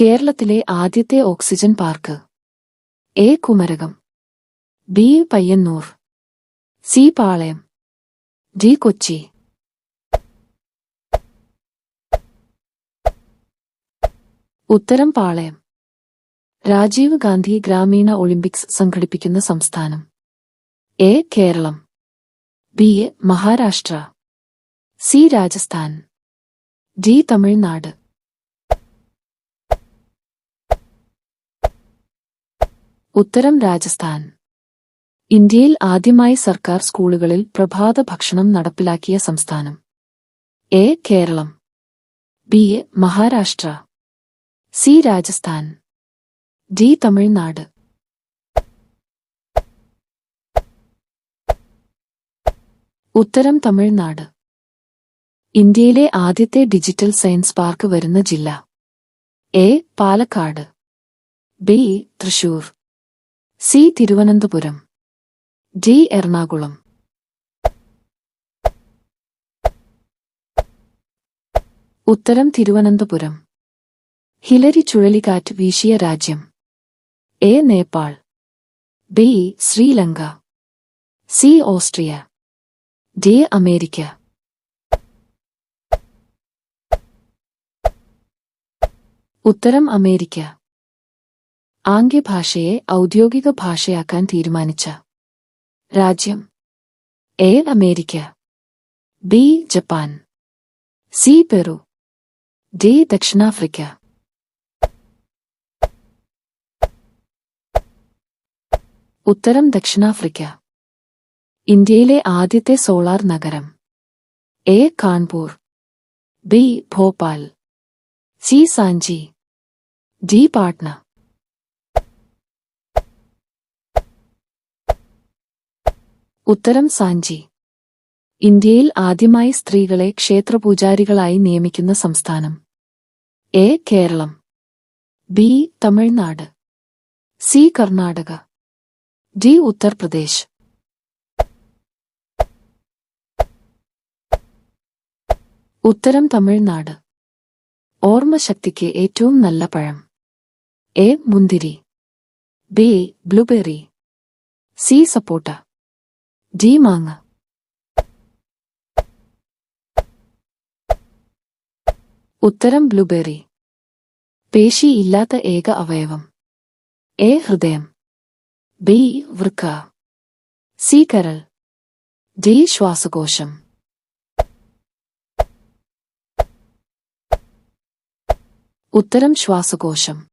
കേരളത്തിലെ ആദ്യത്തെ oxygen park? A. Kumarakom, B. Payyanur, C. Palayam, D. Kochi. ഉത്തരം പാളയം. രാജീവ് ഗാന്ധി ഗ്രാമീണ ഒളിമ്പിക്സ് സംഘടിപ്പിക്കുന്ന സംസ്ഥാനം? A. Kerala, B. Maharashtra, C. Rajasthan, D. Tamil Nadu. ഉത്തരം രാജസ്ഥാൻ. ഇന്ത്യയിൽ ആദ്യമായി സർക്കാർ സ്കൂളുകളിൽ പ്രഭാത ഭക്ഷണം നടപ്പിലാക്കിയ സംസ്ഥാനം? A. Kerala, B. Maharashtra, C. Rajasthan, D. Tamil Nadu. ഉത്തരം തമിഴ്നാട്. ഇന്ത്യയിലെ ആദ്യത്തെ ഡിജിറ്റൽ സയൻസ് പാർക്ക് വരുന്ന ജില്ല? A. Palakkad, B. Thrissur, C. Thiruvananthapuram, D. Ernakulam. ഉത്തരം തിരുവനന്തപുരം. ഹിലരി ചുഴലിക്കാറ്റ് വീശിയ രാജ്യം? A. Nepal, B. Sri Lanka, C. Austria, D. America. ഉത്തരം അമേരിക്ക. ആംഗ്യഭാഷയെ ഔദ്യോഗിക ഭാഷയാക്കാൻ തീരുമാനിച്ച രാജ്യം? A. America, B. Japan, C. Peru, D. ദക്ഷിണാഫ്രിക്ക. ഉത്തരം ദക്ഷിണാഫ്രിക്ക. ഇന്ത്യയിലെ ആദ്യത്തെ സോളാർ നഗരം? A. Kanpur, B. Bhopal, C. Sanchi, D. Patna. ഉത്തരം സാഞ്ചി. ഇന്ത്യയിൽ ആദ്യമായി സ്ത്രീകളെ ക്ഷേത്രപൂജാരികളായി നിയമിക്കുന്ന സംസ്ഥാനം? A. Kerala, B. Tamil Nadu, C. Karnataka, D. Uttar Pradesh. ഉത്തരം തമിഴ്നാട്. ഓർമ്മശക്തിക്ക് ഏറ്റവും നല്ല പഴം? എ. മുന്തിരി, ബി. Blueberry, C. സപ്പോട്ട, ഡി. മാങ്ങ. ഉത്തരം ബ്ലൂബെറി. പേശി ഇല്ലാത്ത ഏക അവയവം? എ. ഹൃദയം, ബി. വൃക്ക, സി. കരൾ, ഡി. ശ്വാസകോശം. ഉത്തരം ശ്വാസകോശം.